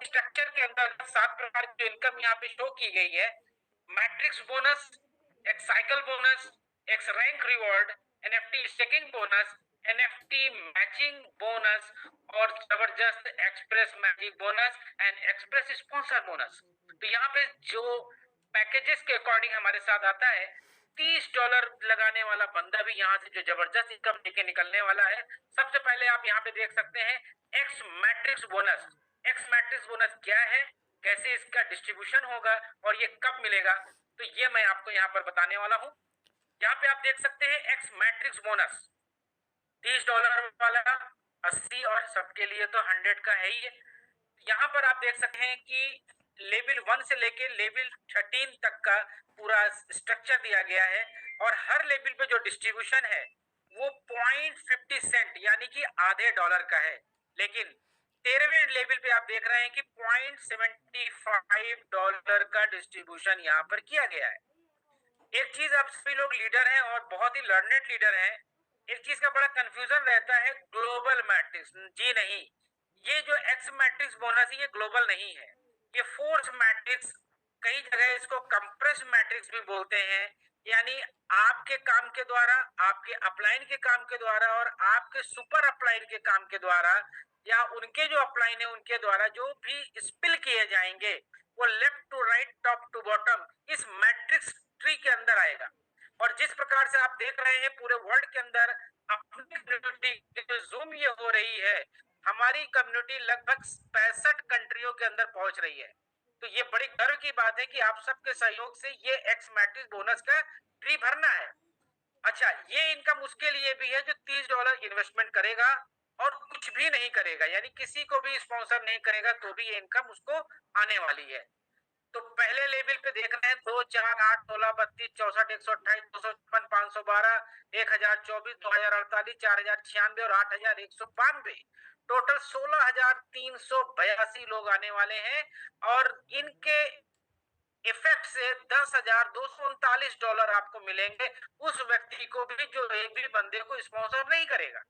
Structure के अंदर 7 प्रकार की इनकम यहाँ पे शो की गई है। मैट्रिक्स बोनस, एक साइकिल बोनस, एक rank reward, NFT staking bonus, NFT matching bonus और जबरदस्त express magic bonus and express sponsor bonus. तो यहाँ पे जो पैकेजेस के अकॉर्डिंग हमारे साथ आता है, $30 लगाने वाला बंदा भी यहाँ से जो जबरदस्त इनकम लेके निकलने वाला है। सबसे पहले आप यहाँ पे देख सकते हैं x matrix bonus. X matrix bonus क्या है, कैसे इसका डिस्ट्रीब्यूशन होगा और ये कब मिलेगा, तो ये मैं आपको यहाँ पर बताने वाला हूँ। यहाँ पे आप देख सकते हैं एक्स मैट्रिक्स बोनस $30 वाला, 80 और सबके लिए तो 100 का है ही है। यहाँ पर आप देख सकते हैं कि लेवल 1 से लेके लेवल 13 तक का पूरा स्ट्रक्चर दिया गया है और हर लेवल पे जो डिस्ट्रीब्यूशन है वो 0.50 यानी कि आधे डॉलर का है। लेकिन 13वें लेवल पे आप देख रहे हैं कि $0.75 का डिस्ट्रीब्यूशन यहाँ पर किया गया है। एक चीज, आप सभी लोग लीडर हैं और बहुत ही लर्नेड लीडर हैं, एक चीज का बड़ा कंफ्यूजन रहता है, ग्लोबल मैट्रिक्स। जी नहीं, ये जो एक्स मैट्रिक्स बोनस है ये ग्लोबल नहीं है, ये फोर्स मैट्रिक्स, कई जगह इसको कंप्रेस मैट्रिक्स भी बोलते हैं। यानी आपके काम के द्वारा, आपके अपलाइन के काम के द्वारा और आपके सुपर अपलाइन के काम के द्वारा या उनके जो अपलाइन है उनके द्वारा जो भी स्पिल किए जाएंगे वो left to right, top to bottom इस मैट्रिक्स ट्री के अंदर आएगा। और जिस प्रकार से आप देख रहे हैं पूरे वर्ल्ड के अंदर अपनी कम्युनिटी जो जूम ये हो रही है, हमारी कम्युनिटी लगभग 65 कंट्रियों के अंदर पहुंच रही है। तो ये बड़ी गर्व की बात है कि आप सबके सहयोग से ये एक्स मैट्रिक्स बोनस का ट्री भरना है। अच्छा, ये इनकम उसके लिए भी है जो $30 इन्वेस्टमेंट करेगा और कुछ भी नहीं करेगा, यानी किसी को भी स्पॉन्सर नहीं करेगा तो भी ये इनकम उसको आने वाली है। तो पहले लेवल पे देख रहे हैं 2, 4, 8, 16, 32, 64, 128, 256, 512, 1024, 2048, 4096 और 8192, टोटल 16,382 लोग आने वाले हैं। और इनके इफेक्ट से $10,239 आपको मिलेंगे उस व्यक्ति को भी जो एक भी बंदे को स्पॉन्सर नहीं करेगा।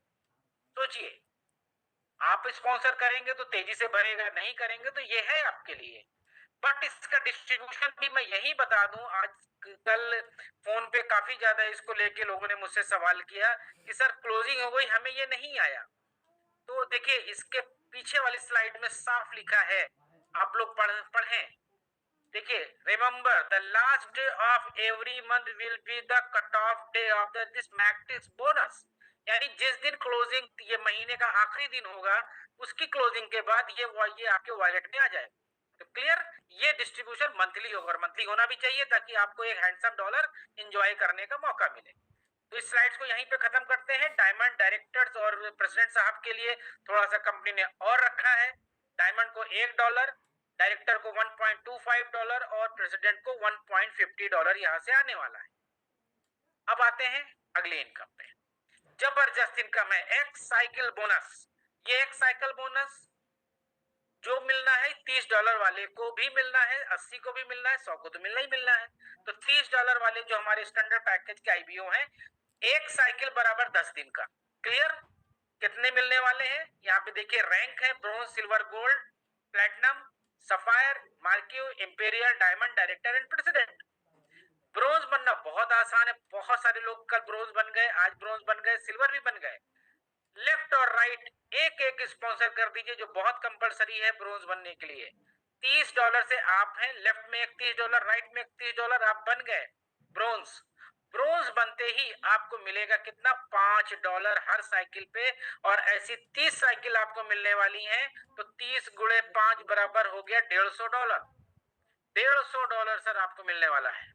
सोचिए, आप स्पॉन्सर करेंगे तो तेजी से भरेगा, नहीं करेंगे तो ये है आपके लिए। बट इसका डिस्ट्रीब्यूशन भी मैं यही बता दूं, आज कल फोन पे काफी ज्यादा इसको लेके लोगों ने मुझसे सवाल किया कि सर क्लोजिंग हो गई, हमें ये नहीं आया। तो देखिए इसके पीछे वाली स्लाइड में साफ लिखा है, आप लोग पढ़ें। देखिए, remember the last day of every month will be the cut off day of this matrix bonus. यानी जिस दिन क्लोजिंग, ये महीने का आखिरी दिन होगा, उसकी क्लोजिंग के बाद ये आपके वॉलेट में आ जाए। तो क्लियर, ये डिस्ट्रीब्यूशन मंथली होगा और मंथली होना भी चाहिए ताकि आपको एक हैंडसम डॉलर एंजॉय करने का मौका मिले। तो इस स्लाइड्स को यहीं पे खत्म करते हैं। डायमंड डायरेक्टर्स और प्रेसिडेंट साहब के लिए थोड़ा सा कंपनी ने और रखा है। डायमंड को $1, डायरेक्टर को $1.25 और प्रेसिडेंट को $1.50 यहां से आने वाला है। अब आते हैं अगले इनकम पे। जबरदस्त इनकम है एक्स साइकिल बोनस। ये एक्स साइकिल बोनस जो मिलना है $30 वाले को भी मिलना है, 80 को भी मिलना है, 100 को तो मिलना ही मिलना है। तो $30 वाले जो हमारे स्टैंडर्ड पैकेज के आईबीओ हैं, एक साइकिल बराबर 10 दिन का। क्लियर, कितने मिलने वाले हैं यहाँ पे देखिए, रैंक है bronze, silver, gold, platinum, sapphire, marquee, imperial, diamond, director and president. Bronze बनना बहुत आसान है, बहुत सारे लोग कल ब्रोंज बन गए, आज ब्रोंज बन गए, सिल्वर भी बन गए। लेफ्ट और राइट एक एक स्पॉन्सर कर दीजिए, जो बहुत कंपलसरी है ब्रोंज बनने के लिए। $30 से आप हैं, लेफ्ट में एक $30, राइट में एक $30, आप बन गए ब्रोंज। ब्रोंज बनते ही आपको मिलेगा कितना, $5 हर साइकिल पे। और ऐसी 30 साइकिल आपको मिलने वाली हैं, तो 30 गुणे 5 बराबर हो गया $150। $150 सर आपको मिलने वाला है।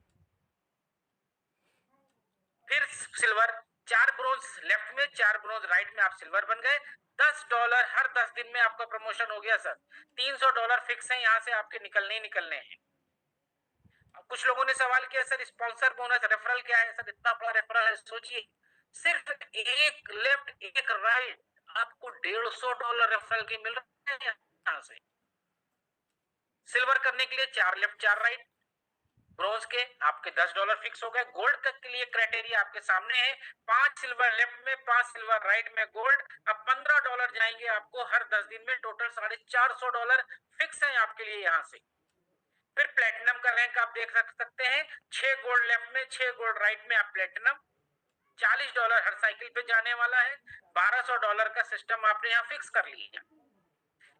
फिर सिल्वर, 4 ब्रोंज लेफ्ट में, 4 ब्रोंज राइट में, आप सिल्वर बन गए। $10 हर 10 दिन में आपका प्रमोशन हो गया सर। $300 फिक्स है, यहां से आपके निकलने ही निकलने हैं। कुछ लोगों ने सवाल किया सर स्पॉन्सर बोनस रेफरल क्या है, सर इतना बड़ा रेफरल है, सोचिए सिर्फ एक लेफ्ट एक राइट आपको $150 रेफरल के मिल रहे हैं यहां से। सिल्वर करने के लिए 4 लेफ्ट 4 राइट, ब्रोंज के आपके $10 फिक्स हो गए। गोल्ड तक के लिए क्राइटेरिया आपके सामने है, 5 सिल्वर लेफ्ट में, 5 सिल्वर राइट में गोल्ड। अब $15 जाएंगे आपको हर 10 दिन में, टोटल $450 फिक्स फिक्स है आपके लिए यहाँ से। फिर प्लेटिनम का रैंक आप देख सकते हैं, 6 गोल्ड लेफ्ट में, 6 गोल्ड राइट में आप प्लेटिनम। $40 हर साइकिल पे जाने वाला है। $1200 का सिस्टम आपने यहाँ फिक्स कर लिया।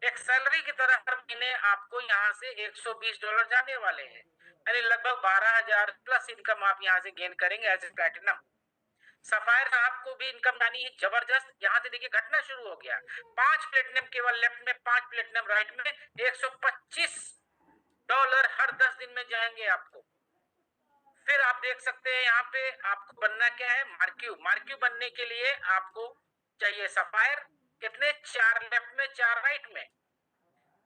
एक सैलरी की तरह हर महीने आपको यहाँ से $120 जाने वाले हैं, यानी लगभग 12,000 प्लस इनकम आप यहाँ से गेन करेंगे एज ए प्लेटिनम। सफायर आपको भी इनकम यानी जबरदस्त। यहाँ से देखिए घटना शुरू हो गया, 5 प्लेटिनम केवल लेफ्ट में, 5 प्लेटिनम राइट में, $125 हर 10 दिन में जाएंगे आपको। फिर आप देख सकते हैं यहाँ पे आपको बनना क्या है, मार्क्यू। मार्क्यू बनने के लिए आपको चाहिए सफायर, कितने, 4 लेफ्ट में, 4 राइट में।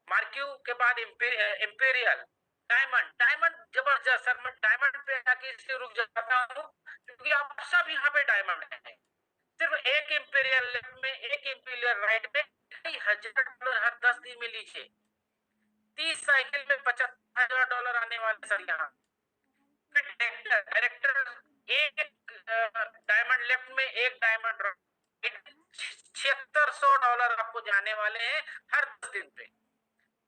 मार्क्यू के बाद इंपीरियल, डायमंड। डायमंड जबरदस्त सर, मैं डायमंड पे आके इसलिए रुक जाता हूँ क्योंकि आप सब यहाँ पे डायमंड है। सिर्फ एक इंपीरियल लेफ्ट में, एक इंपीरियल राइट में, $2,000 हर 10 दिन में लीजिए। 30 साइकिल में $75,000 आने वाले सर यहाँ। डायरेक्टर एक डायमंड लेफ्ट में, एक डायमंड राइट, $7,600 आपको जाने वाले हैं हर 10 दिन पे।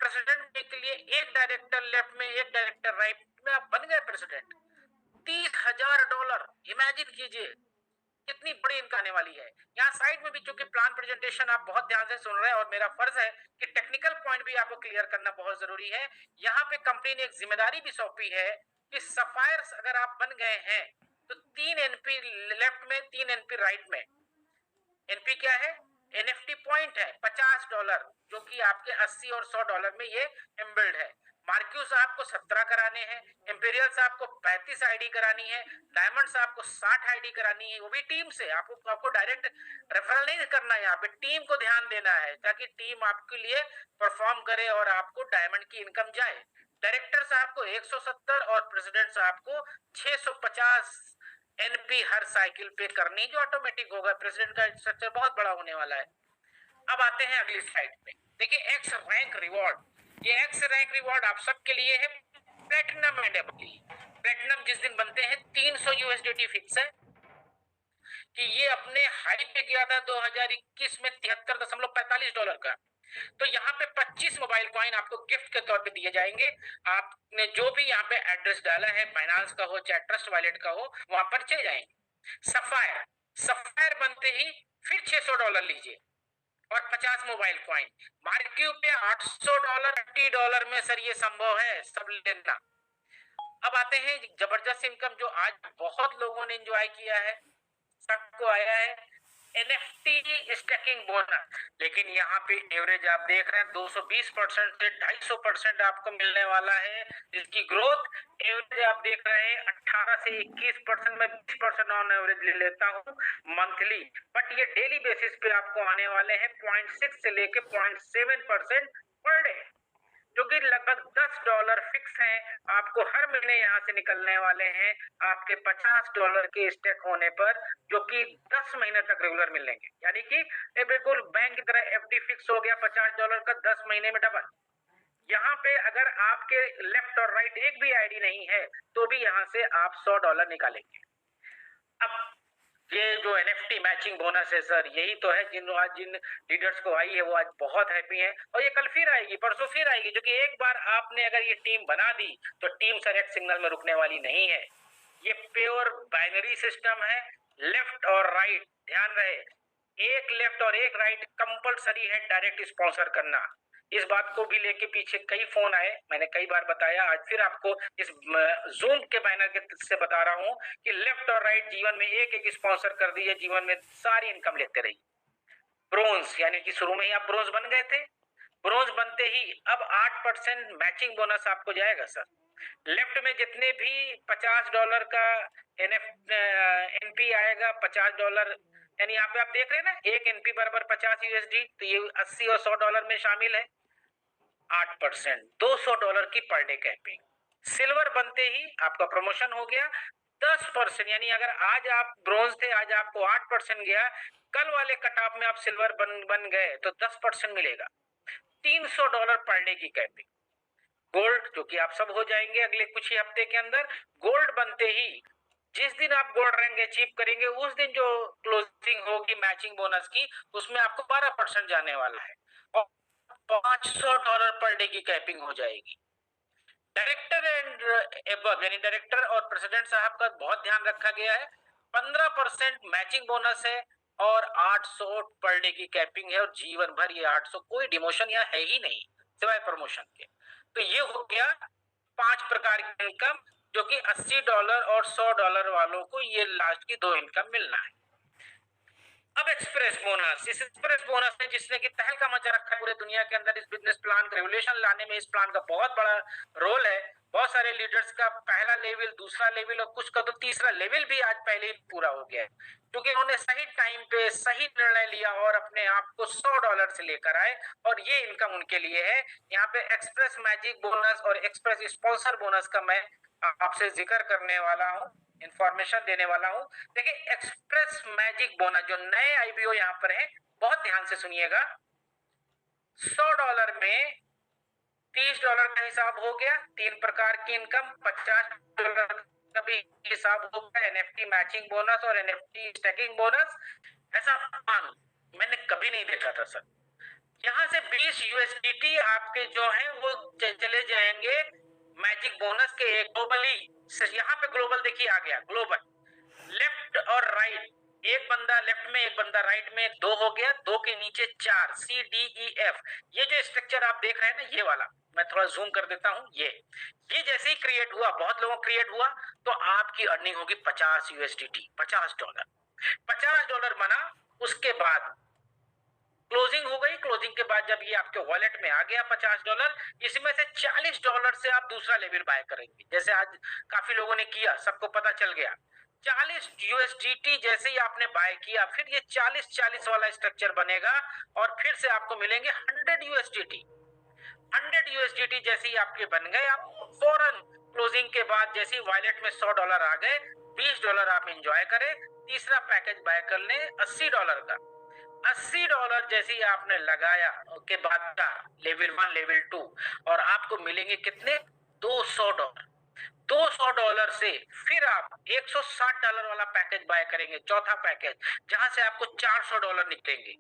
प्रेसिडेंट के लिए एक डायरेक्टर लेफ्ट में, एक डायरेक्टर राइट में, आप बन गए प्रेसिडेंट। $30,000 इमेजिन कीजिए कितनी बड़ी इनकम आने वाली है। यहाँ साइड में भी चूंकि प्लान प्रेजेंटेशन आप बहुत ध्यान से सुन रहे हैं और मेरा फर्ज है कि टेक्निकल पॉइंट भी आपको क्लियर करना बहुत जरूरी है। यहाँ पे कंपनी ने एक जिम्मेदारी भी सौंपी है कि सफायर्स अगर आप बन गए हैं तो 3 एनपी लेफ्ट में, 3 एनपी राइट में। एनपी क्या है, एनएफटी पॉइंट है $50, जो कि आपके $80 और $100 में ये इनबिल्ड है। मार्क्यू साहब को 17 कराने हैं, इंपीरियल साहब को 35 आईडी करानी है, डायमंड साहब को 60 आईडी करानी है, वो भी टीम से। आपको डायरेक्ट रेफरल नहीं करना है, यहाँ पे टीम को ध्यान देना है ताकि टीम आपके लिए परफॉर्म करे और आपको डायमंड की इनकम जाए। डायरेक्टर साहब को 170 और प्रेसिडेंट साहब को 650 एनपी हर साइकिल पे करनी, जो ऑटोमेटिक होगा। प्रेसिडेंट का स्ट्रक्चर बहुत बड़ा होने वाला है। अब आते हैं अगली स्लाइड पे, देखिए एक्स रैंक रिवॉर्ड। ये एक्स रैंक रिवॉर्ड आप सबके लिए है, प्लेटिनम एंड एबली। प्लेटिनम जिस दिन बनते हैं $300 फिक्स है कि ये अपने हाई पे गया था 2021 में $73.45 का। तो यहाँ पे 25 मोबाइल कॉइन आपको गिफ्ट के तौर पे दिए जाएंगे। आपने जो भी यहाँ पे एड्रेस डाला है, फाइनेंस का हो चाहे ट्रस्ट वॉलेट का हो, वहां पर चले जाएंगे। सफायर, सफायर बनते ही फिर $600 लीजिए और 50 मोबाइल कॉइन। मार्क्यू पे $800, $80 में सर ये संभव है, सब लेना। अब आते हैं जबरदस्त इनकम जो आज बहुत लोगों ने एंजॉय किया है, सबको आया है, एनएफटी स्टैकिंग बोनस। लेकिन यहाँ पे एवरेज आप देख रहे हैं 220% से 250% आपको मिलने वाला है। इसकी ग्रोथ एवरेज आप देख रहे हैं 18 से 21%, में 20% ऑन एवरेज ले लेता हूँ मंथली, बट ये डेली बेसिस पे आपको आने वाले हैं 0.6 से लेके 0.7% पर डे, जो कि लगभग $10 फिक्स हैं। आपको हर महीने यहाँ से निकलने वाले हैं आपके $50 के स्टेक होने पर, जो कि 10 महीने तक रेगुलर मिलेंगे। यानी कि बिल्कुल बैंक की तरह एफडी फिक्स हो गया $50 का, 10 महीने में डबल। यहाँ पे अगर आपके लेफ्ट और राइट एक भी आईडी नहीं है तो भी यहाँ से आप $100 निकालेंगे। अब ये जो एनएफटी मैचिंग बोनस है सर, यही तो है जिन लीडर्स को आई है वो आज बहुत हैप्पी है, और ये कल फिर आएगी, परसों फिर आएगी, जो कि एक बार आपने अगर ये टीम बना दी तो टीम सर एक सिग्नल में रुकने वाली नहीं है। ये प्योर बाइनरी सिस्टम है, लेफ्ट और राइट। ध्यान रहे, एक लेफ्ट और एक राइट कंपलसरी है डायरेक्ट स्पॉन्सर करना। इस बात को भी लेके पीछे कई फोन आए, मैंने कई बार बताया, आज फिर आपको इस जूम के बैनर के से बता रहा हूं कि लेफ्ट और राइट जीवन में एक एक स्पॉन्सर कर दिए, जीवन में सारी इनकम लेते रहिए। ब्रोंज, यानी कि शुरू में ही आप ब्रोंज बन गए थे, ब्रोंज बनते ही अब 8% मैचिंग बोनस आपको जाएगा सर। लेफ्ट में जितने भी $50 का एनपी आएगा, $50, यानी यहाँ पे आप देख रहे हैं ना, एक एनपी बराबर $50, तो ये $80 और $100 में शामिल है। 8%, $200 की पर डे कैपिंग। सिल्वर बनते ही आपका प्रमोशन हो गया 10%, यानी अगर आज आप ब्रोंज थे, आज आपको 8% गया, कल वाले कट ऑफ में आप सिल्वर बन गए तो 10% मिलेगा। $300 पर डे की कैपिंग। गोल्ड, जो कि आप सब हो जाएंगे अगले कुछ ही हफ्ते के अंदर। गोल्ड बनते ही जिस दिन आप गोल्ड रैंक अचीव करेंगे उस दिन जो क्लोजिंग होगी मैचिंग बोनस की, उसमें आपको 12% जाने वाला है। और $500 पर डे की कैपिंग हो जाएगी। डायरेक्टर एंड एबव यानी डायरेक्टर और प्रेसिडेंट साहब का बहुत ध्यान रखा गया है। 15% मैचिंग बोनस है और 800 पर डे की कैपिंग है और जीवन भर ये 800, कोई डिमोशन यहाँ है ही नहीं सिवाय प्रमोशन के। तो ये हो गया 5 प्रकार की इनकम, जो कि $80 और $100 वालों को ये लास्ट की 2 इनकम मिलना है। अब एक्सप्रेस बोनस, इस एक्सप्रेस बोनस में जिसने कि तहलका मचा रखा है पूरे दुनिया के अंदर, इस बिजनेस प्लान का रेवोल्यूशन लाने में इस प्लान का बहुत बड़ा रोल है। बहुत सारे लीडर्स का पहला लेवल, दूसरा लेवल और कुछ का तो तीसरा लेवल भी आज पहले ही पूरा हो गया है, क्योंकि उन्होंने सही टाइम पे सही निर्णय लिया और अपने आप को $100 से लेकर आए और ये इनकम उनके लिए है। यहाँ पे एक्सप्रेस मैजिक बोनस और एक्सप्रेस स्पॉन्सर बोनस का मैं आपसे जिक्र करने वाला हूँ, इंफॉर्मेशन देने वाला हूँ। देखिए एक्सप्रेस मैजिक बोनस, जो नए आईपीओ यहाँ पर है, बहुत ध्यान से सुनिएगा। $100 में $30 का हिसाब हो गया, 3 प्रकार की इनकम, $50 का भी हिसाब हो गया, एनएफटी मैचिंग बोनस और एनएफटी स्टैकिंग बोनस। ऐसा प्लान मैंने कभी नहीं देखा था सर। यहाँ से 20 यूएसडीटी आपके जो है वो चले जाएंगे मैजिक बोनस के ग्लोबली। यहाँ पे ग्लोबल देखिए आ गया, ग्लोबल लेफ्ट और राइट, एक बंदा लेफ्ट में एक बंदा राइट में, 2 हो गया, 2 के नीचे 4, CDEF। ये जो स्ट्रक्चर आप देख रहे हैं ना, ये वाला मैं थोड़ा जूम कर देता हूं। ये जैसे ही क्रिएट हुआ, बहुत लोगों क्रिएट हुआ, तो आपकी अर्निंग होगी 50 यूएसडीटी, $50। $50 बना, उसके बाद क्लोजिंग हो गई। क्लोजिंग के बाद जब ये आपके वॉलेट में आ गया $50, इसमें से $40 से आप दूसरा लेवल बाय करेंगे, जैसे आज काफी लोगों ने किया, सबको पता चल गया। 40 यूएसडीटी जैसे ही आपने बाय किया, फिर ये 40-40 वाला स्ट्रक्चर बनेगा और फिर से आपको मिलेंगे 100 यूएसडीटी। 100 यूएसडीटी जैसे ही आपके बन गए, आप फौरन क्लोजिंग के बाद जैसे ही वॉलेट में $100 आ गए, $20 आप एंजॉय करें, तीसरा पैकेज बाय कर लें $80 का। $80 जैसे ही आपने लगाया के बाद का लेवल 1 लेवल 2 और आपको मिलेंगे कितने, $200। $200 से फिर आप $160 वाला पैकेज बाय करेंगे, चौथा पैकेज, जहां से आपको $400 निकलेंगे।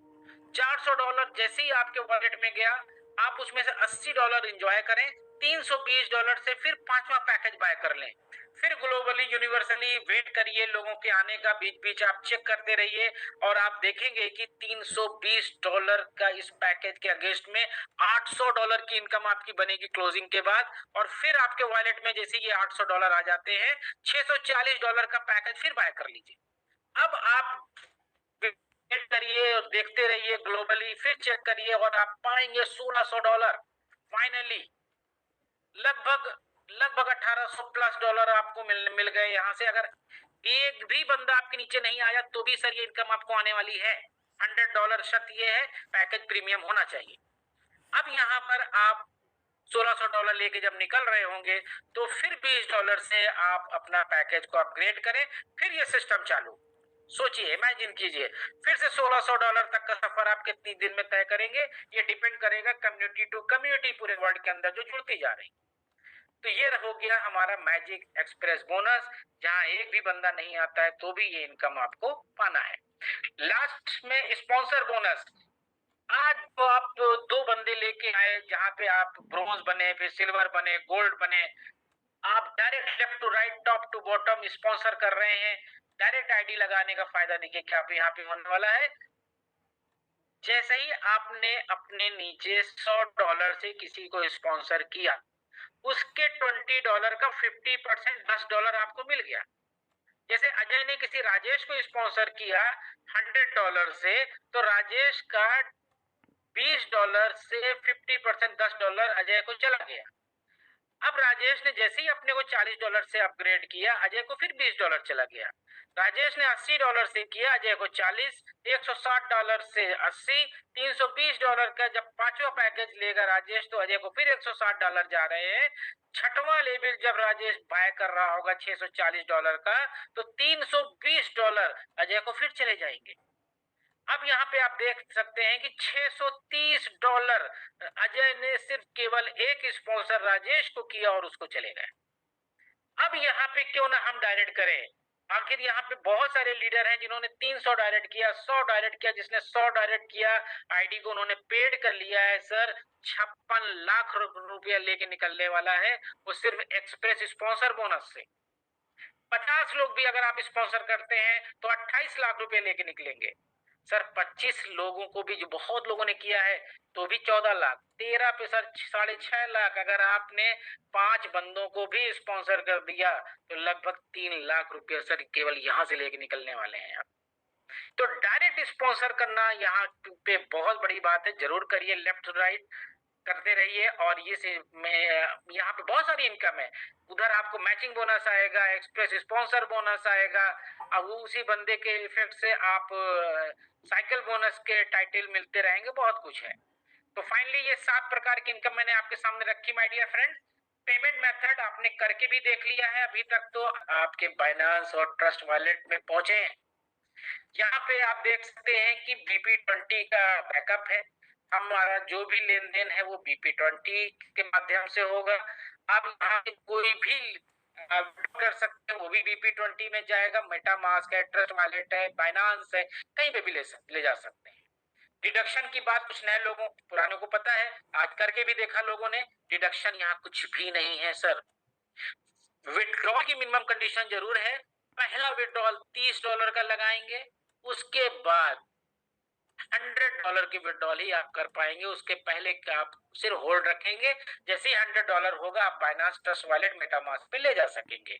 $400 जैसे ही आपके वॉलेट में गया, आप उसमें से $80 एंजॉय करें, $320 से फिर 5वां पैकेज बाय कर लें। फिर ग्लोबली यूनिवर्सली वेट करिए लोगों के आने का, बीच बीच आप चेक करते रहिए और आप देखेंगे कि $320 का इस पैकेज के अगेंस्ट में $800 की इनकम आपकी बनेगी क्लोजिंग के बाद। और फिर आपके वॉलेट में जैसे ये $800 आ जाते हैं, $640 का पैकेज फिर बाय कर लीजिए। अब आप वेट करिए और देखते रहिए ग्लोबली, फिर चेक करिए और आप पाएंगे $1600। फाइनली लगभग लगभग $1800+ आपको मिल गए। यहाँ से अगर एक भी बंदा आपके नीचे नहीं आया तो भी सर ये इनकम आपको आने वाली है। $100 शर्त ये है, पैकेज प्रीमियम होना चाहिए। अब यहाँ पर आप $1600 लेके जब निकल रहे होंगे, तो फिर $20 से आप अपना पैकेज को अपग्रेड करें, फिर ये सिस्टम चालू। सोचिए, इमेजिन कीजिए, फिर से $1600 तक का सफर आप कितनी दिन में तय करेंगे, ये डिपेंड करेगा कम्युनिटी टू कम्युनिटी पूरे वर्ल्ड के अंदर जो जुड़ती जा रही। तो ये हो गया हमारा मैजिक एक्सप्रेस बोनस, जहां एक भी बंदा नहीं आता है तो भी ये इनकम आपको पाना है। लास्ट में स्पॉन्सर बोनस। आज तो आप 2 बंदे लेके आए, जहां पे आप ब्रोंज बने, फिर सिल्वर बने, गोल्ड बने, आप direct left to right, top to bottom sponsor कर रहे हैं। डायरेक्ट आईडी लगाने का फायदा देखिए क्या यहाँ पे होने वाला है। जैसे ही आपने अपने नीचे $100 से किसी को स्पॉन्सर किया, उसके $20 का 50% $10 आपको मिल गया। जैसे अजय ने किसी राजेश को स्पॉन्सर किया $100 से, तो राजेश का $20 से 50% $10 अजय को चला गया। अब राजेश ने जैसे ही अपने को $40 से अपग्रेड किया, अजय को फिर $20 चला गया। राजेश ने $80 से किया, अजय को 40, $160 से 80, $320 का जब 5वां पैकेज लेगा राजेश, तो अजय को फिर $160 जा रहे हैं। 6वां लेवल जब राजेश बाय कर रहा होगा $640 का, तो $320 अजय को फिर चले जाएंगे। अब यहाँ पे आप देख सकते हैं कि $630 अजय ने सिर्फ केवल एक स्पॉन्सर राजेश को किया और उसको चले गए। अब यहाँ पे क्यों ना हम डायरेक्ट करें, आखिर यहाँ पे बहुत सारे लीडर हैं जिन्होंने 300 डायरेक्ट किया, 100 डायरेक्ट किया, जिसने 100 डायरेक्ट किया आईडी को उन्होंने पेड कर लिया है सर। 56 लाख रुपया लेके निकलने वाला है वो सिर्फ एक्सप्रेस स्पॉन्सर बोनस से। 50 लोग भी अगर आप स्पॉन्सर करते हैं तो 28 लाख रुपए लेके निकलेंगे सर। 25 लोगों को भी जो बहुत लोगों ने किया है तो भी 14 लाख, 13 पे सर 6.5 लाख। अगर आपने 5 बंदों को भी स्पॉन्सर कर दिया तो लगभग 3 लाख रुपए सर केवल यहाँ से लेके निकलने वाले हैं आप। तो डायरेक्ट स्पॉन्सर करना यहाँ पे बहुत बड़ी बात है, जरूर करिए, लेफ्ट राइट करते रहिए। और ये से में यहाँ पे बहुत सारी इनकम है। उधर आपको मैचिंग बोनस आएगा, एक्सप्रेस स्पॉन्सर बोनस आएगा, अब उसी बंदे के इफेक्ट से आप साइकिल बोनस के टाइटल मिलते रहेंगे, बहुत कुछ है। तो फाइनली ये 7 प्रकार की इनकम मैंने आपके सामने रखी my dear friend. Payment method आपने करके भी देख लिया है अभी तक, तो आपके बाइनांस और ट्रस्ट वॉलेट में पहुंचे हैं। यहाँ पे आप देख सकते हैं कि BP20 का बैकअप है। हमारा जो भी लेन देन है वो BP20 के माध्यम से होगा। आप यहाँ पे कोई भी कर सकते हैं, वो भी BP20 में जाएगा। मेटामास्क है, ट्रस्ट वॉलेट है, बाइनांस है, कहीं पे भी ले जा सकते हैं। डिडक्शन की बात कुछ नए लोगों पुरानों को पता है, आज करके भी देखा लोगों ने। डिडक्शन यहाँ कुछ भी नहीं है सर। विड्रॉ की मिनिमम कंडीशन जरूर है। पहला विड्रॉल $30 का लगाएंगे, उसके बाद $100 की विड्रॉल ही आप कर पाएंगे। उसके पहले आप सिर्फ होल्ड रखेंगे। जैसे ही $100 होगा आप बाइनांस ट्रस्ट वॉलेट मेटामास्क पे ले जा सकेंगे।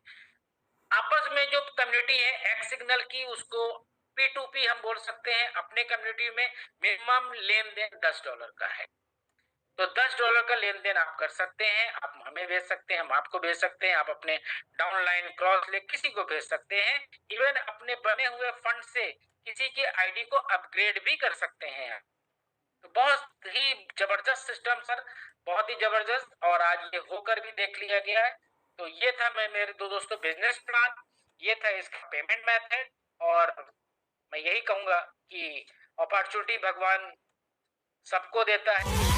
आपस में जो कम्युनिटी है एक्स सिग्नल की, उसको P2P हम बोल सकते हैं। अपने कम्युनिटी में मिनिमम लेन देन $10 का है, तो $10 का लेन देन आप कर सकते हैं। आप हमें भेज सकते हैं, हम आपको भेज सकते हैं, आप अपने डाउनलाइन क्रॉस ले किसी को भेज सकते हैं। इवन अपने बने हुए फंड से किसी की आईडी को अपग्रेड भी कर सकते हैं। तो बहुत ही जबरदस्त सिस्टम सर, बहुत ही जबरदस्त, और आज ये होकर भी देख लिया गया है। तो ये था मैं मेरे दो दोस्तों बिजनेस प्लान, ये था इसका पेमेंट मेथड। और मैं यही कहूंगा कि अपॉर्चुनिटी भगवान सबको देता है।